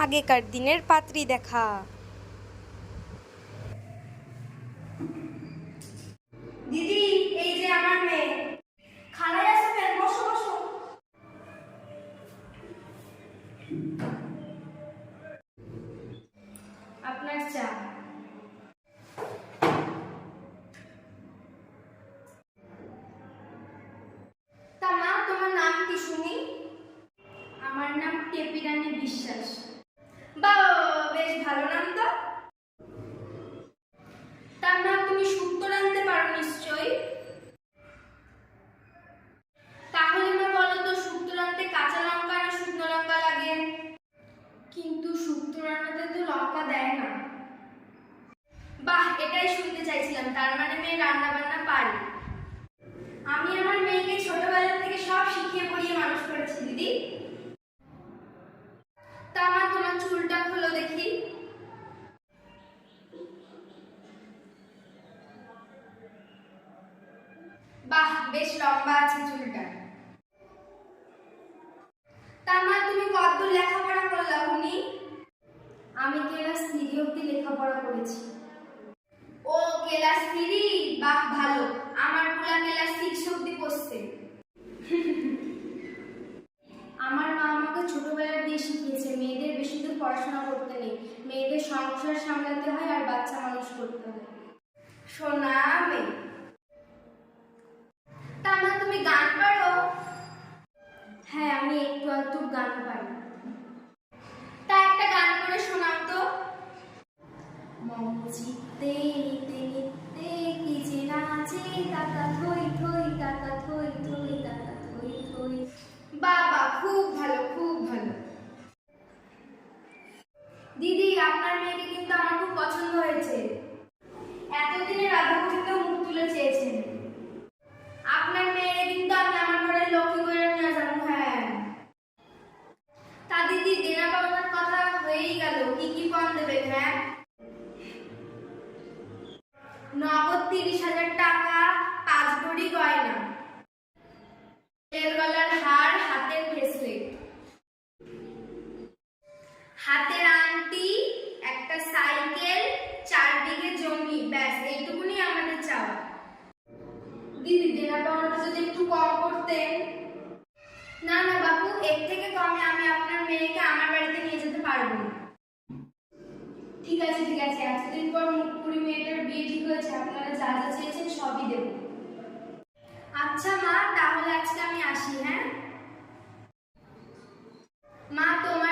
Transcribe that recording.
আগেকার দিনের পাত্রী দেখা। দিদি, এই যে আমার মেয়ে। খালায় আসবেন, বসো বসো। আপনার চা। তা মা, তোমার নাম কি শুনি? আমার নাম টেপি রানী বিশ্বাস। বাহ, বেশ ভালো নাম তো। তা মা, তুমি শুক্তো রাঁধতে পারো নিশ্চয়ই? তাহলে মা বলো তো, শুক্তো রাঁধতে কাঁচা লঙ্কা না শুকনো লঙ্কা লাগে? কিন্তু শুক্তো রান্নাতে তো লঙ্কা দেয় না। বাহ, এটাই শুনতে চাইছিলাম, তার মানে মেয়ে রান্না বান্না পারে। আমি আমার মেয়েকে ছোটবেলা থেকে সব শিখিয়ে পড়িয়ে মানুষ করেছি দিদি। তা মা, তোমার চুলটা খোলো দেখি। বাহ, বেশ লম্বা আছে চুলটা। তা মা, তুমি কতদূর লেখাপড়া করলা উনি? আমি ক্লাস 3 অবধি লেখাপড়া করেছি। ও, ক্লাস 3? বাহ ভালো। আমার পুরা ক্লাস 6 অবধি পড়ছে। আমার মা আমাকে ছোটবেলা দিয়ে শিখিয়েছে মেয়েদের বেশি দূর পড়াশোনা করতে নেই, মেয়েদের সংসার সামলাতে হয় আর বাচ্চা মানুষ করতে হয়। সোনা মেয়ে। তা মা, তুমি গান পারো? হ্যাঁ, আমি একটু আধটু গান পারি। তা একটা গান করে শোনাও তো। মম চিত্তে নিতে নিতে কি যে নাচে, তাতা থই থই, তাতা থই থই, তাতা থই থই। বাবা, খুব ভালো খুব ভালো। দিদি, আপনার মেয়েকে কিন্তু আমার খুব পছন্দ হয়েছে। এতদিনে রাধাকুটিতে মুখ তুলে চেয়েছেন। আপনার মেয়ে কিন্তু আমি আমার ঘরের লক্ষ্মী করে নিয়ে যাবো। হ্যাঁ। তা দিদি, দেনা পাওনার কথা হয়েই গেল, কি কি পণ দেবেন? হ্যাঁ, নগদ 30,000 টাকা, 5 ভরি গয়না, গলার হার, হাতের ব্রেসলেট, হাতের আংটি, একটা সাইকেল, 4 বিঘে জমি, ব্যাস এইটুকুনি আমাদের চাওয়া। দিদি, দেনা পাওনাটা যদি একটু কম করতেন। না না বাপু, এর থেকে কমে আমি আপনার মেয়েকে আমার বাড়িতে নিয়ে যেতে পারবো না। ঠিক আছে ঠিক আছে, এতদিন পর মুখপুরি মেয়েটার বিয়ে ঠিক হয়েছে, আপনারা যা যা চেয়েছেন সবই দেব। আচ্ছা মা, তাহলে আজকে আমি আসি। হ্যাঁ মা, তোমার